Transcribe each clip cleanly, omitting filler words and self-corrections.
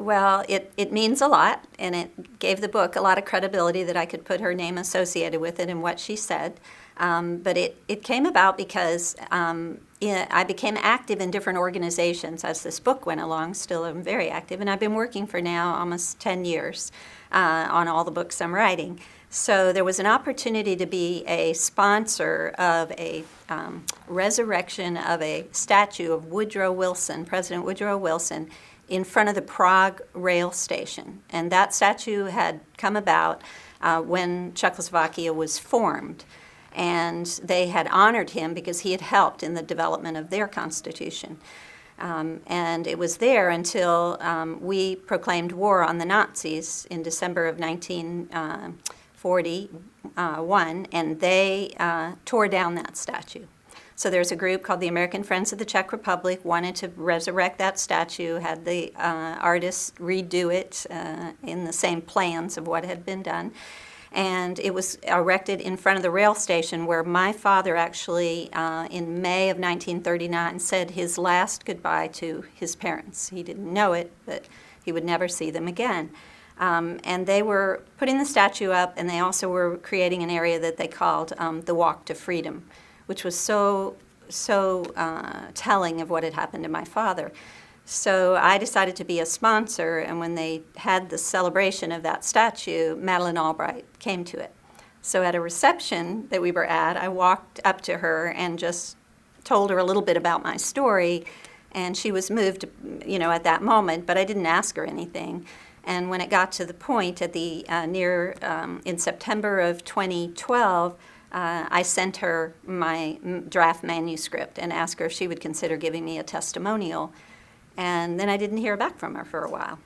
Well, it means a lot, and it gave the book a lot of credibility that I could put her name associated with it and what she said. But it came about because I became active in different organizations as this book went along. Still am very active, and I've been working for now almost 10 years on all the books I'm writing. So there was an opportunity to be a sponsor of a resurrection of a statue of Woodrow Wilson, President Woodrow Wilson, in front of the Prague rail station. And that statue had come about when Czechoslovakia was formed. And they had honored him because he had helped in the development of their constitution. And it was there until we proclaimed war on the Nazis in December of 1941, and they tore down that statue. So there's a group called the American Friends of the Czech Republic, wanted to resurrect that statue, had the artists redo it in the same plans of what had been done. And it was erected in front of the rail station where my father actually, in May of 1939, said his last goodbye to his parents. He didn't know it, but he would never see them again. And they were putting the statue up, and they also were creating an area that they called the Walk to Freedom, which was so telling of what had happened to my father. So I decided to be a sponsor, and when they had the celebration of that statue, Madeleine Albright came to it. So at a reception that we were at, I walked up to her and just told her a little bit about my story, and she was moved, at that moment, but I didn't ask her anything. And when it got to the point at the in September of 2012, I sent her my draft manuscript and asked her if she would consider giving me a testimonial. And then I didn't hear back from her for a while.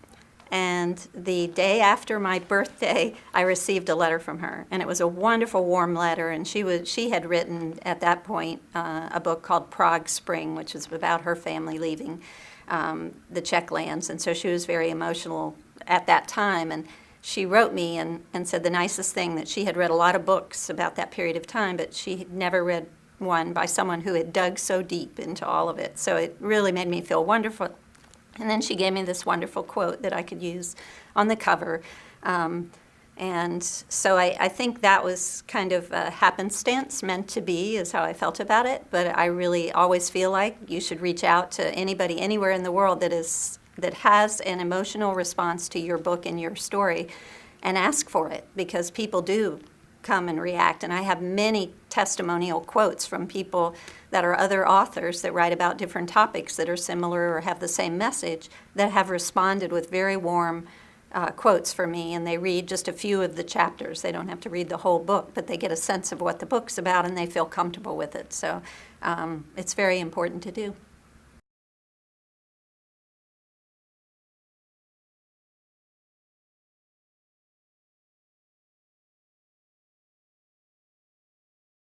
And the day after my birthday, I received a letter from her. And it was a wonderful, warm letter. And she had written, at that point, a book called Prague Spring, which was about her family leaving the Czech lands. And so she was very emotional at that time. And she wrote me and said the nicest thing, that she had read a lot of books about that period of time, but she had never read one by someone who had dug so deep into all of it. So it really made me feel wonderful. And then she gave me this wonderful quote that I could use on the cover. And so I think that was kind of a happenstance, meant to be, is how I felt about it. But I really always feel like you should reach out to anybody anywhere in the world that has an emotional response to your book and your story, and ask for it, because people do come and react. And I have many testimonial quotes from people that are other authors that write about different topics that are similar or have the same message, that have responded with very warm quotes for me, and they read just a few of the chapters. They don't have to read the whole book, but they get a sense of what the book's about, and they feel comfortable with it. So it's very important to do.